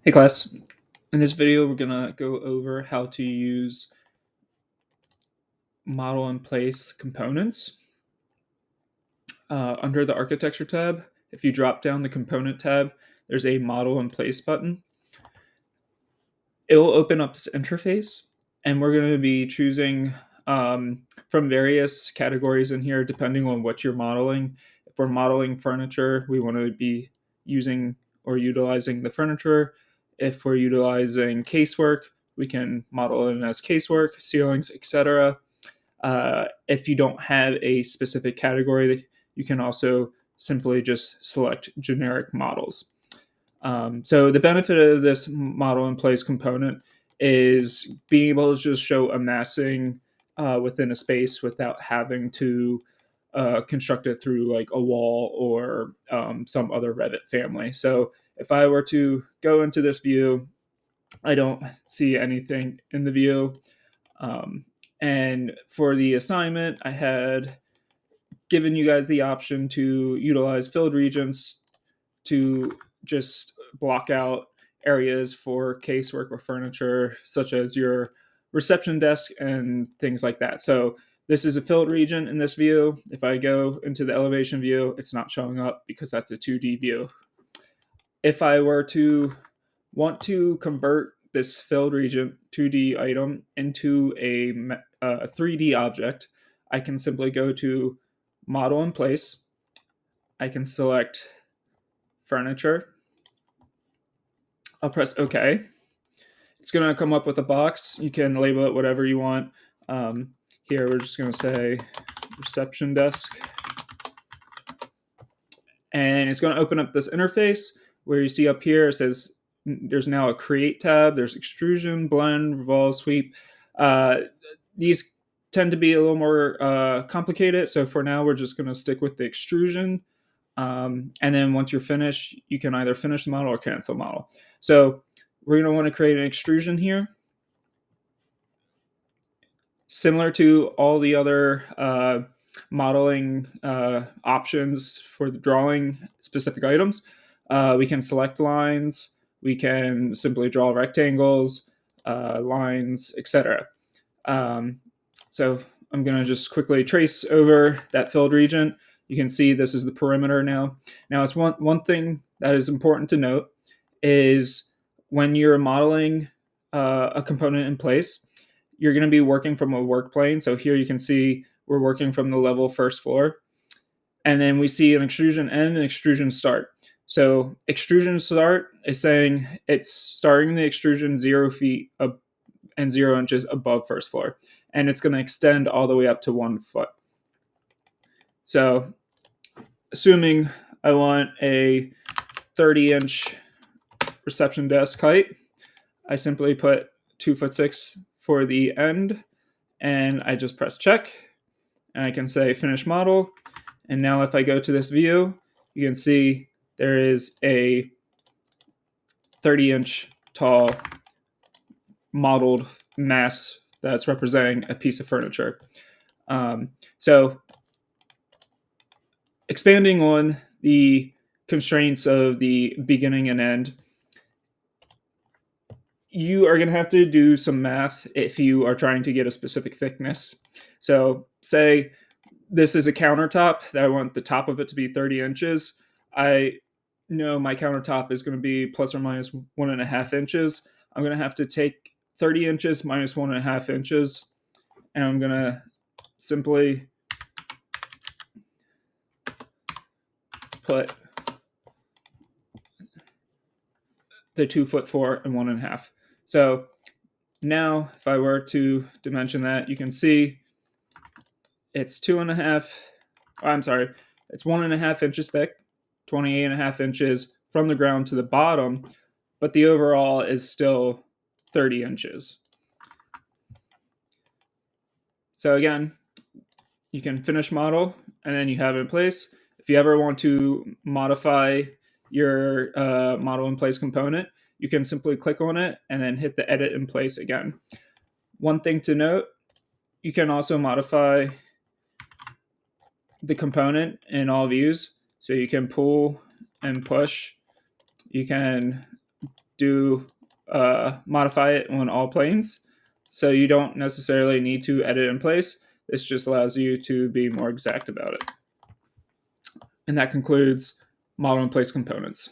Hey class, in this video we're gonna go over how to use model in place components. Under the architecture tab, if you drop down the component tab, there's a model in place button. It will open up this interface and we're going to be choosing from various categories in here depending on what you're modeling. If we're modeling furniture, we want to be using or utilizing the furniture. If we're utilizing casework, we can model it as casework, ceilings, etc. If you don't have a specific category, you can also simply just select generic models. So the benefit of this model in place component is being able to just show a massing within a space without having to construct it through like a wall or some other Revit family. So if I were to go into this view, I don't see anything in the view. And for the assignment, I had given you guys the option to utilize filled regions to just block out areas for casework or furniture, such as your reception desk and things like that. So this is a filled region in this view. If I go into the elevation view, it's not showing up because that's a 2D view. If I were to want to convert this filled region 2D item into a 3D object, I can simply go to model in place. I can select furniture. I'll press OK. It's going to come up with a box. You can label it whatever you want. Here, we're just going to say reception desk. And it's going to open up this interface where you see up here, it says there's now a create tab. There's extrusion, blend, revolve, sweep. These tend to be a little more complicated. So for now, we're just going to stick with the extrusion. And then once you're finished, you can either finish the model or cancel model. So we're going to want to create an extrusion here. Similar to all the other modeling options for the drawing specific items, we can select lines, we can simply draw rectangles, lines, etc. So I'm going to just quickly trace over that filled region. You can see this is the perimeter now. Now, it's one thing that is important to note is when you're modeling a component in place, you're going to be working from a work plane. So here you can see we're working from the level first floor. And then we see an extrusion end and extrusion start. So extrusion start is saying it's starting the extrusion 0 feet and 0 inches above first floor. And it's going to extend all the way up to 1 foot. So assuming I want a 30-inch reception desk height, I simply put 2'6" for the end, and I just press check, and I can say finish model. And now if I go to this view, you can see there is a 30-inch tall modeled mass that's representing a piece of furniture. So expanding on the constraints of the beginning and end, you are going to have to do some math if you are trying to get a specific thickness. So say this is a countertop that I want the top of it to be 30 inches. I know my countertop is going to be plus or minus 1.5 inches. I'm going to have to take 30 inches minus 1.5 inches, and I'm going to simply put the 2'4" and 1.5. So now if I were to dimension that, you can see it's 2.5. I'm sorry, it's 1.5 inches thick, 28.5 inches from the ground to the bottom, but the overall is still 30 inches. So again, you can finish model and then you have it in place. If you ever want to modify your model in place component, you can simply click on it and then hit the edit in place again. One thing to note, you can also modify the component in all views. So you can pull and push. You can modify it on all planes. So you don't necessarily need to edit in place. This just allows you to be more exact about it. And that concludes model in place components.